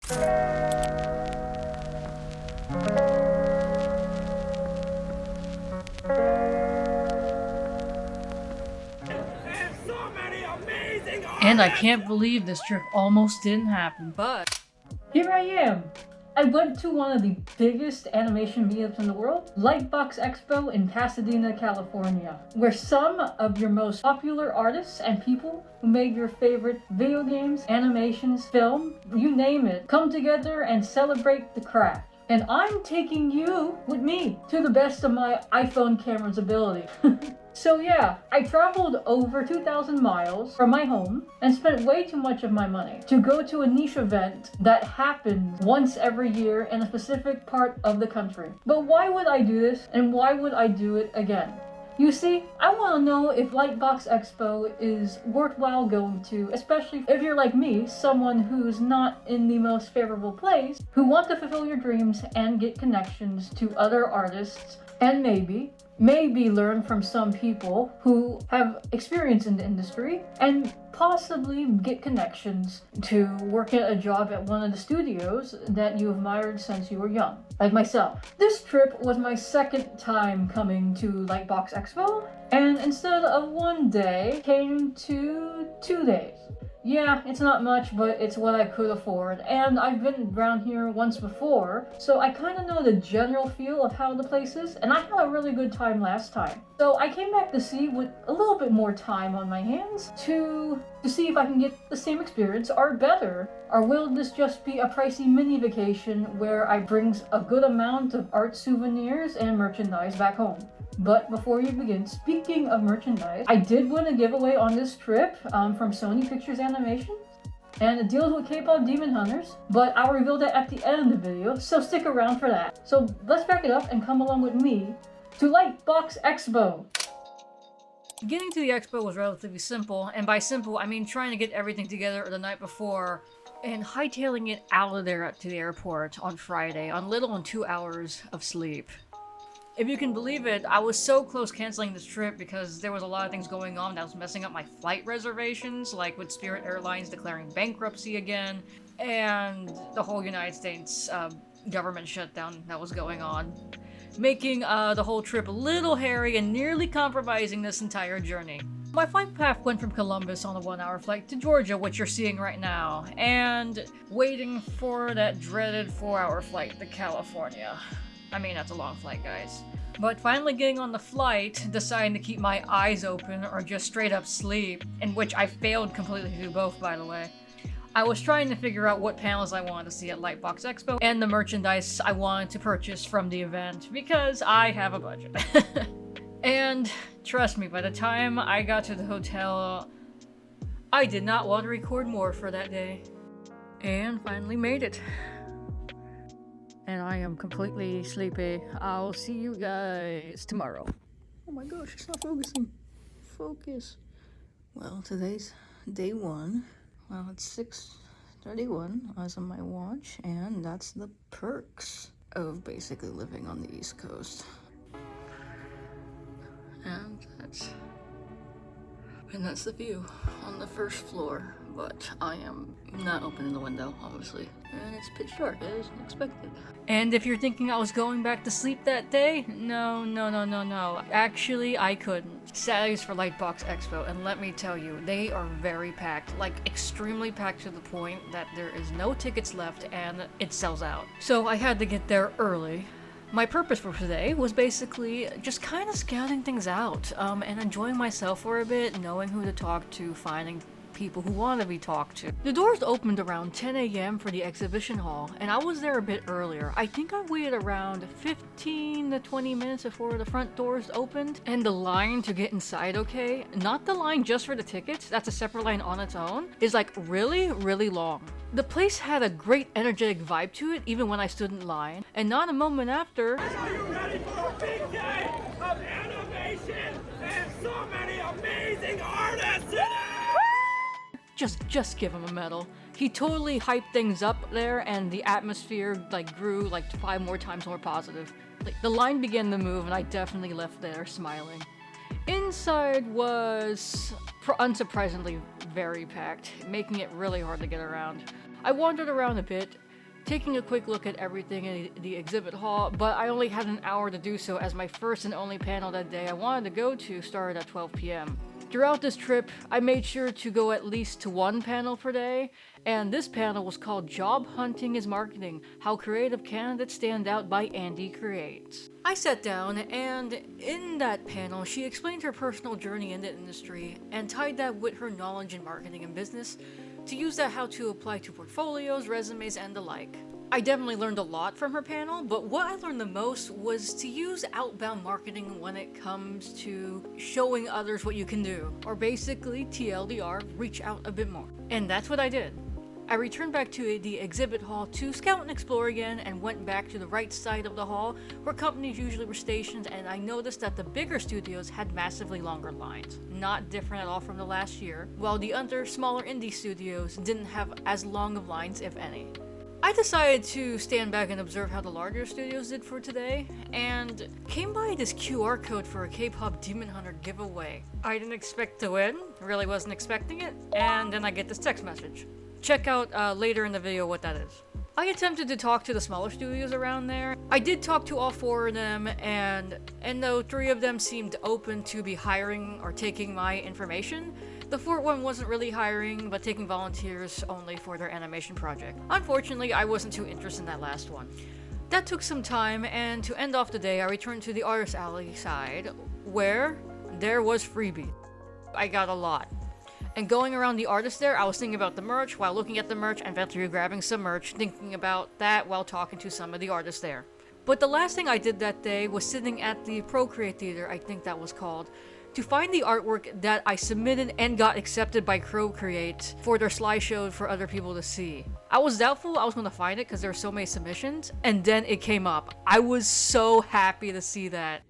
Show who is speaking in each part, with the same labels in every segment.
Speaker 1: And I can't believe this trip almost didn't happen, but here I am! I went to one of the biggest animation meetups in the world, Lightbox Expo in Pasadena, California, where some of your most popular artists and people who made your favorite video games, animations, film, you name it, come together and celebrate the craft. And I'm taking you with me to the best of my iPhone camera's ability. So yeah, I traveled over 2,000 miles from my home and spent way too much of my money to go to a niche event that happens once every year in a specific part of the country. But why would I do this, and why would I do it again? You see, I want to know if Lightbox Expo is worthwhile going to, especially if you're like me, someone who's not in the most favorable place, who want to fulfill your dreams and get connections to other artists, and maybe learn from some people who have experience in the industry, and possibly get connections to work at a job at one of the studios that you admired since you were young, like myself. This trip was my second time coming to Lightbox Expo, and instead of one day, came to 2 days. Yeah, it's not much, but it's what I could afford, and I've been around here once before, so I kind of know the general feel of how the place is, and I had a really good time last time. So I came back to see with a little bit more time on my hands to see if I can get the same experience or better, or will this just be a pricey mini vacation where I brings a good amount of art souvenirs and merchandise back home. But before you begin, speaking of merchandise, I did win a giveaway on this trip from Sony Pictures Animation, and it deals with K-pop Demon Hunters, but I'll reveal that at the end of the video, so stick around for that. So let's back it up and come along with me to Lightbox Expo. Getting to the expo was relatively simple, and by simple I mean trying to get everything together the night before and hightailing it out of there to the airport on Friday on little than 2 hours of sleep. If you can believe it, I was so close canceling this trip because there was a lot of things going on that was messing up my flight reservations, like with Spirit Airlines declaring bankruptcy again, and the whole United States government shutdown that was going on, making the whole trip a little hairy and nearly compromising this entire journey. My flight path went from Columbus on a 1-hour flight to Georgia, which you're seeing right now, and waiting for that dreaded 4-hour flight to California. I mean, that's a long flight, guys. But finally getting on the flight, deciding to keep my eyes open or just straight up sleep, in which I failed completely to do both, by the way. I was trying to figure out what panels I wanted to see at Lightbox Expo and the merchandise I wanted to purchase from the event, because I have a budget. And trust me, by the time I got to the hotel, I did not want to record more for that day. And finally made it. And I am completely sleepy. I'll see you guys tomorrow. Oh my gosh, it's not focusing. Focus. Well, today's day one. Well, it's 6:31 as on my watch, and that's the perks of basically living on the East Coast. And that's the view on the first floor, but I am not opening the window, obviously. And it's pitch dark, as expected. And if you're thinking I was going back to sleep that day, no. Actually, I couldn't. Saturdays for Lightbox Expo, and let me tell you, they are very packed, like extremely packed to the point that there is no tickets left and it sells out. So I had to get there early. My purpose for today was basically just kind of scouting things out, and enjoying myself for a bit, knowing who to talk to, finding people who want to be talked to. The doors opened around 10 a.m. for the exhibition hall, and I was there a bit earlier. I think I waited around 15 to 20 minutes before the front doors opened, and the line to get inside, okay, not the line just for the tickets, that's a separate line on its own, is like really, really long. The place had a great energetic vibe to it even when I stood in line, and not a moment after,
Speaker 2: are you ready for a big day of animation and so many amazing artists in it?
Speaker 1: Just give him a medal. He totally hyped things up there, and the atmosphere grew 5 more times more positive. The line began to move, and I definitely left there smiling. Inside was unsurprisingly very packed, making it really hard to get around. I wandered around a bit, taking a quick look at everything in the exhibit hall, but I only had an hour to do so as my first and only panel that day I wanted to go to started at 12 p.m. Throughout this trip, I made sure to go at least to one panel per day, and this panel was called Job Hunting is Marketing, How Creative Candidates Stand Out by Andy Creates. I sat down, and in that panel, she explained her personal journey in the industry and tied that with her knowledge in marketing and business to use that how to apply to portfolios, resumes, and the like. I definitely learned a lot from her panel, but what I learned the most was to use outbound marketing when it comes to showing others what you can do, or basically TLDR, reach out a bit more. And that's what I did. I returned back to the exhibit hall to scout and explore again and went back to the right side of the hall where companies usually were stationed, and I noticed that the bigger studios had massively longer lines, not different at all from the last year, while the other smaller indie studios didn't have as long of lines, if any. I decided to stand back and observe how the larger studios did for today, and came by this QR code for a K-pop Demon Hunter giveaway. I didn't expect to win, really wasn't expecting it, and then I get this text message. Check out later in the video what that is. I attempted to talk to the smaller studios around there. I did talk to all 4 of them, and though 3 of them seemed open to be hiring or taking my information, the 4th one wasn't really hiring, but taking volunteers only for their animation project. Unfortunately, I wasn't too interested in that last one. That took some time, and to end off the day, I returned to the Artist Alley side, where there was freebie. I got a lot. And going around the artist there, I was thinking about the merch while looking at the merch and eventually grabbing some merch, thinking about that while talking to some of the artists there. But the last thing I did that day was sitting at the Procreate Theater, I think that was called, to find the artwork that I submitted and got accepted by Procreate for their slideshow for other people to see. I was doubtful I was going to find it because there were so many submissions, and then it came up. I was so happy to see that.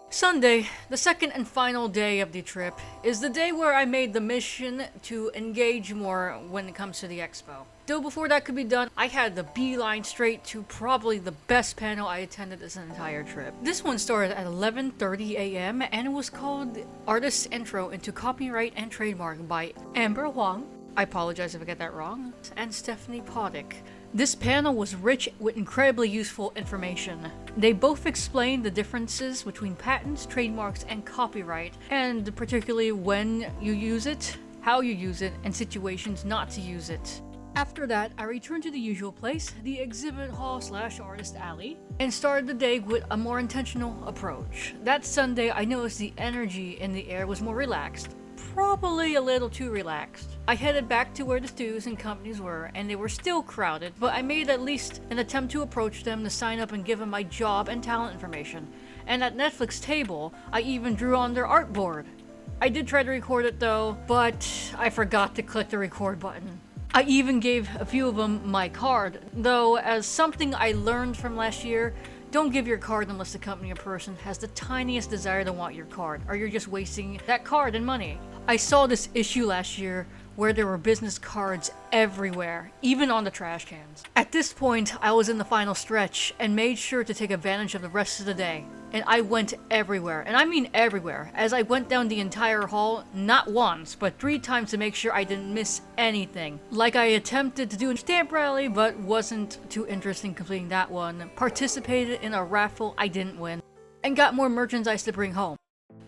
Speaker 1: Sunday, the second and final day of the trip, is the day where I made the mission to engage more when it comes to the expo. Though before that could be done, I had the beeline straight to probably the best panel I attended this entire trip. This one started at 11:30 a.m. and it was called Artist's Intro into Copyright and Trademark by Amber Huang, I apologize if I get that wrong, and Stephanie Poddick. This panel was rich with incredibly useful information. They both explained the differences between patents, trademarks, and copyright, and particularly when you use it, how you use it, and situations not to use it. After that, I returned to the usual place, the exhibit hall / artist alley, and started the day with a more intentional approach. That Sunday, I noticed the energy in the air was more relaxed. Probably a little too relaxed. I headed back to where the studios and companies were, and they were still crowded, but I made at least an attempt to approach them to sign up and give them my job and talent information. And at Netflix table, I even drew on their artboard. I did try to record it though, but I forgot to click the record button. I even gave a few of them my card, though as something I learned from last year, don't give your card unless the company or person has the tiniest desire to want your card, or you're just wasting that card and money. I saw this issue last year where there were business cards everywhere, even on the trash cans. At this point, I was in the final stretch and made sure to take advantage of the rest of the day. And I went everywhere, and I mean everywhere, as I went down the entire hall, not once, but 3 times to make sure I didn't miss anything. Like I attempted to do a stamp rally, but wasn't too interested in completing that one, participated in a raffle I didn't win, and got more merchandise to bring home.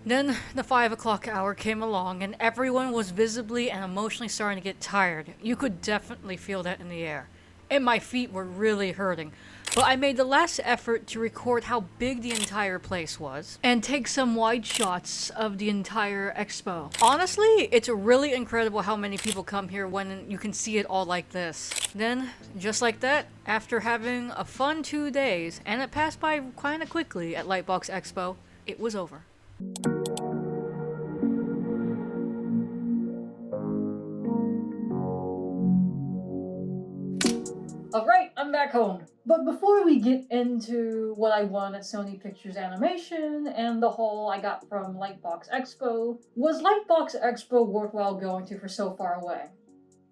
Speaker 1: Then the 5 o'clock hour came along, and everyone was visibly and emotionally starting to get tired. You could definitely feel that in the air. And my feet were really hurting. But I made the last effort to record how big the entire place was, and take some wide shots of the entire expo. Honestly, it's really incredible how many people come here when you can see it all like this. Then, just like that, after having a fun 2 days, and it passed by kinda quickly at Lightbox Expo, it was over. Alright, I'm back home. But before we get into what I won at Sony Pictures Animation and the haul I got from Lightbox Expo, was Lightbox Expo worthwhile going to for so far away?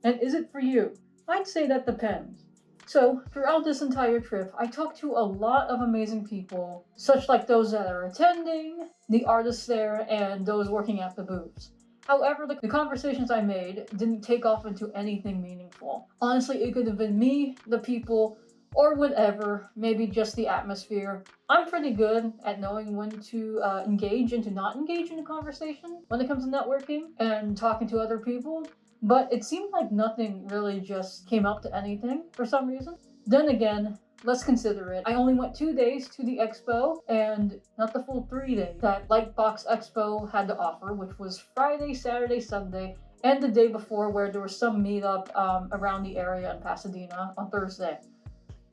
Speaker 1: And is it for you? I'd say that depends. So throughout this entire trip, I talked to a lot of amazing people, such like those that are attending, the artists there, and those working at the booths. However, the conversations I made didn't take off into anything meaningful. Honestly, it could have been me, the people, or whatever, maybe just the atmosphere. I'm pretty good at knowing when to engage and to not engage in a conversation when it comes to networking and talking to other people, but it seemed like nothing really just came up to anything for some reason. Then again, let's consider it. I only went 2 days to the expo and not the full 3 days that Lightbox Expo had to offer, which was Friday, Saturday, Sunday, and the day before where there was some meetup around the area in Pasadena on Thursday.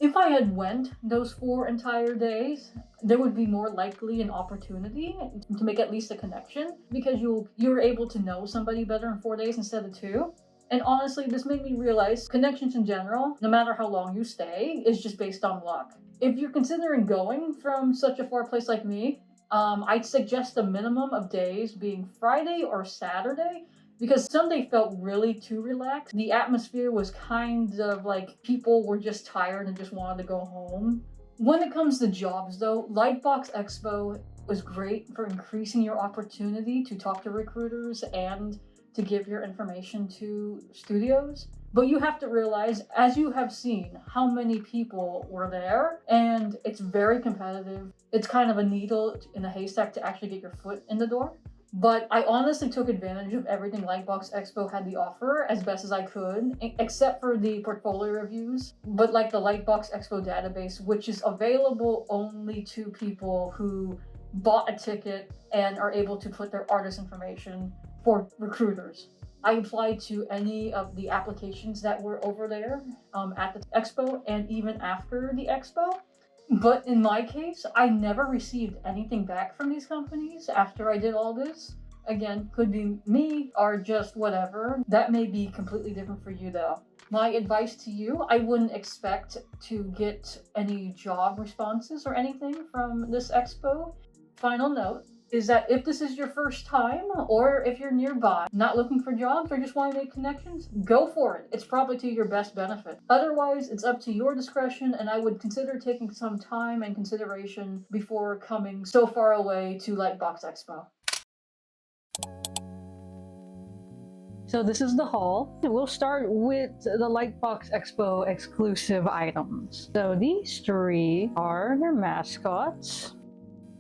Speaker 1: If I had went those 4 entire days, there would be more likely an opportunity to make at least a connection because you're able to know somebody better in 4 days instead of 2. And honestly, this made me realize connections in general, no matter how long you stay, is just based on luck. If you're considering going from such a far place like me, I'd suggest a minimum of days being Friday or Saturday, because Sunday felt really too relaxed. The atmosphere was kind of like people were just tired and just wanted to go home. When it comes to jobs though, Lightbox Expo was great for increasing your opportunity to talk to recruiters and to give your information to studios. But you have to realize, as you have seen, how many people were there, and it's very competitive. It's kind of a needle in a haystack to actually get your foot in the door. But I honestly took advantage of everything Lightbox Expo had to offer as best as I could, except for the portfolio reviews. But like the Lightbox Expo database, which is available only to people who bought a ticket and are able to put their artist information for recruiters. I applied to any of the applications that were over there at the expo and even after the expo. But in my case, I never received anything back from these companies after I did all this. Again, could be me or just whatever. That may be completely different for you though. My advice to you, I wouldn't expect to get any job responses or anything from this expo. Final note is that if this is your first time, or if you're nearby, not looking for jobs or just want to make connections, go for it. It's probably to your best benefit. Otherwise, it's up to your discretion, and I would consider taking some time and consideration before coming so far away to Lightbox Expo. So this is the haul. We'll start with the Lightbox Expo exclusive items. So these 3 are their mascots.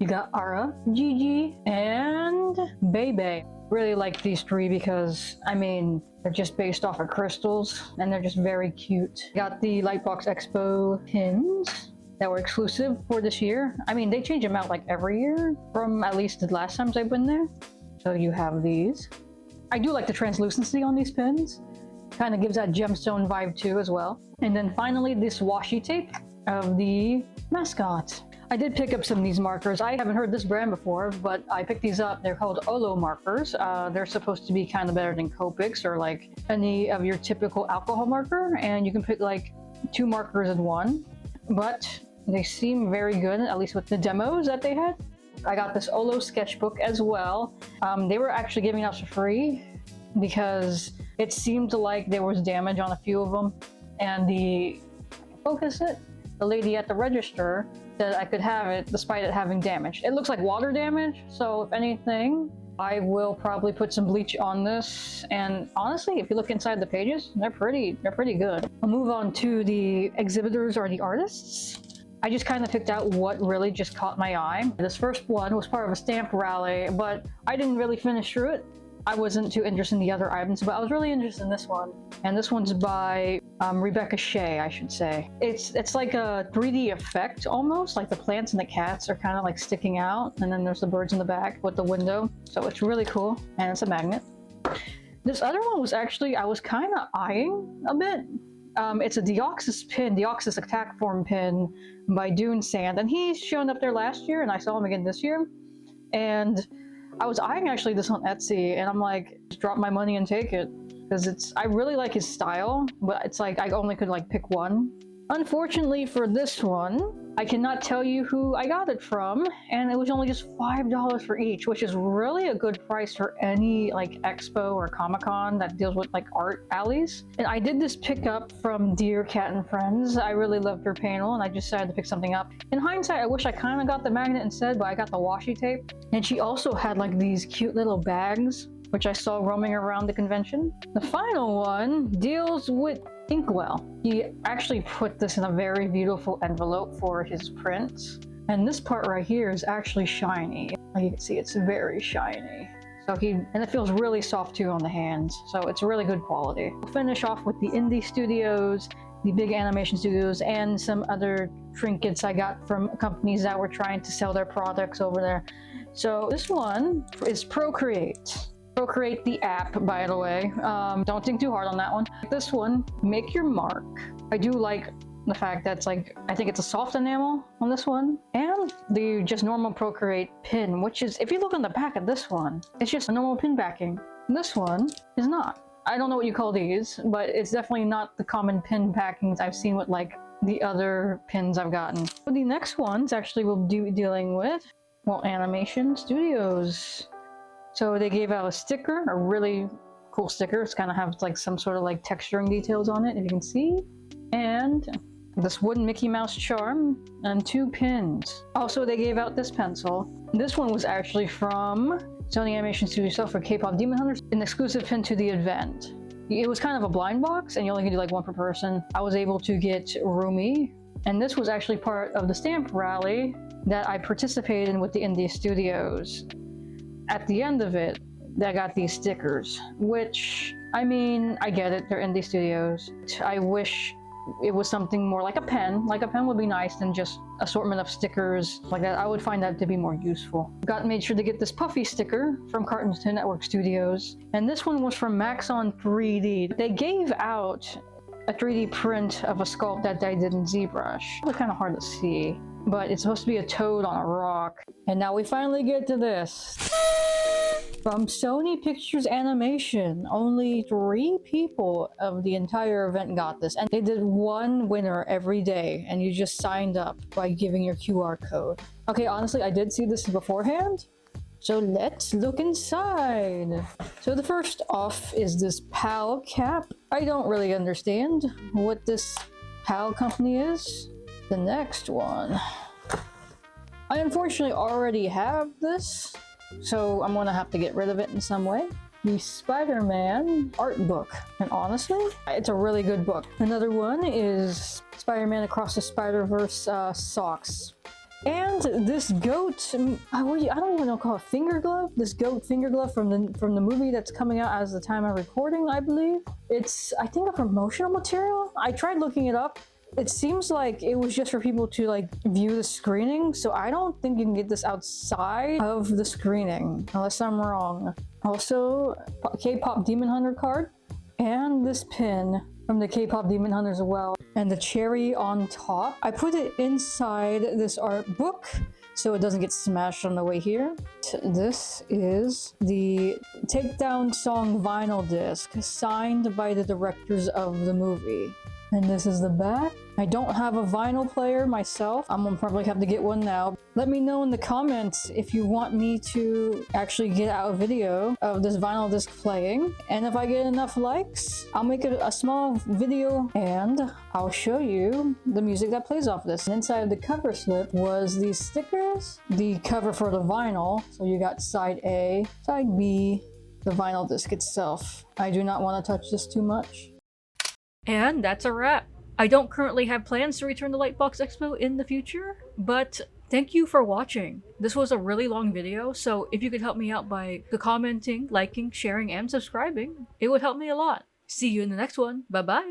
Speaker 1: You got Ara, Gigi, and Bebe. Really like these 3 because, I mean, they're just based off of crystals and they're just very cute. Got the Lightbox Expo pins that were exclusive for this year. I mean, they change them out like every year from at least the last times I've been there. So you have these. I do like the translucency on these pins. Kind of gives that gemstone vibe too as well. And then finally, this washi tape of the mascot. I did pick up some of these markers. I haven't heard this brand before, but I picked these up. They're called Olo markers. They're supposed to be kind of better than Copics or like any of your typical alcohol marker, and you can put like 2 markers in one, but they seem very good, at least with the demos that they had. I got this Olo sketchbook as well. They were actually giving out for free because it seemed like there was damage on a few of them, and the lady at the register said I could have it despite it having damage. It looks like water damage, so if anything, I will probably put some bleach on this. And honestly, if you look inside the pages, they're pretty good. I'll move on to the exhibitors or the artists. I just kind of picked out what really just caught my eye. This first one was part of a stamp rally, but I didn't really finish through it. I wasn't too interested in the other items, but I was really interested in this one. And this one's by Rebecca Shea, I should say. It's like a 3D effect almost, like the plants and the cats are kind of like sticking out, and then there's the birds in the back with the window. So it's really cool, and it's a magnet. This other one was actually, I was kind of eyeing a bit. It's a Deoxys pin, Deoxys Attack Form pin by Dune Sand, and he's shown up there last year, and I saw him again this year. And I was eyeing actually this on Etsy, and I'm like, just drop my money and take it, because I really like his style, but it's like I only could like pick one. Unfortunately for this one, I cannot tell you who I got it from, and it was only just $5 for each, which is really a good price for any like expo or Comic-Con that deals with like art alleys. And I did this pickup from Dear Cat and Friends. I really loved her panel and I just decided to pick something up. In hindsight, I wish I kind of got the magnet instead, but I got the washi tape. And she also had like these cute little bags, which I saw roaming around the convention. The final one deals with Inkwell. He actually put this in a very beautiful envelope for his prints. And this part right here is actually shiny. You can see it's very shiny. And it feels really soft too on the hands. So it's really good quality. We'll finish off with the indie studios, the big animation studios, and some other trinkets I got from companies that were trying to sell their products over there. So this one is Procreate. Procreate the app, by the way. Don't think too hard on that one. This one, Make Your Mark. I do like the fact that it's like, I think it's a soft enamel on this one. And the just normal Procreate pin, which is, if you look on the back of this one, it's just a normal pin backing. This one is not. I don't know what you call these, but it's definitely not the common pin backings I've seen with like the other pins I've gotten. The next ones actually we'll be dealing with, well, Animation Studios. So they gave out a sticker, a really cool sticker. It's kind of have like some sort of like texturing details on it, if you can see. And this wooden Mickey Mouse charm and 2 pins. Also, they gave out this pencil. This one was actually from Sony Animation Studios for K-pop Demon Hunters, an exclusive pin to the event. It was kind of a blind box and you only can do like 1 per person. I was able to get Rumi. And this was actually part of the stamp rally that I participated in with the indie studios. At the end of it, I got these stickers, which, I mean, I get it, they're indie studios. I wish it was something more like a pen. Like a pen would be nice than just assortment of stickers like that. I would find that to be more useful. Made sure to get this puffy sticker from Cartoon Network Studios. And this one was from Maxon 3D. They gave out a 3D print of a sculpt that I did in ZBrush. It was kind of hard to see, but it's supposed to be a toad on a rock. And now we finally get to this. From Sony Pictures Animation, only 3 people of the entire event got this, and they did 1 winner every day, and you just signed up by giving your QR code. Okay, honestly, I did see this beforehand, so let's look inside. So the first off is this PAL cap. I don't really understand what this PAL company is. The next one. I unfortunately already have this, so I'm gonna have to get rid of it in some way. The Spider-Man art book, and honestly, it's a really good book. Another one is Spider-Man Across the Spider-Verse socks. And this goat, I don't even know, call it finger glove? This goat finger glove from the movie that's coming out as the time of recording, I believe. It's, I think, a promotional material. I tried looking it up. It seems like it was just for people to like view the screening, so I don't think you can get this outside of the screening, unless I'm wrong. Also, K-pop Demon Hunter card, and this pin from the K-pop Demon Hunters as well. And the cherry on top. I put it inside this art book so it doesn't get smashed on the way here. This is the Takedown Song vinyl disc signed by the directors of the movie. And this is the back. I don't have a vinyl player myself. I'm gonna probably have to get one now. Let me know in the comments if you want me to actually get out a video of this vinyl disc playing. And if I get enough likes, I'll make a small video and I'll show you the music that plays off this. And inside of the cover slip was these stickers, the cover for the vinyl. So you got side A, side B, the vinyl disc itself. I do not want to touch this too much.
Speaker 3: And that's a wrap. I don't currently have plans to return to Lightbox Expo in the future, but thank you for watching. This was a really long video, so if you could help me out by commenting, liking, sharing, and subscribing, it would help me a lot. See you in the next one. Bye-bye.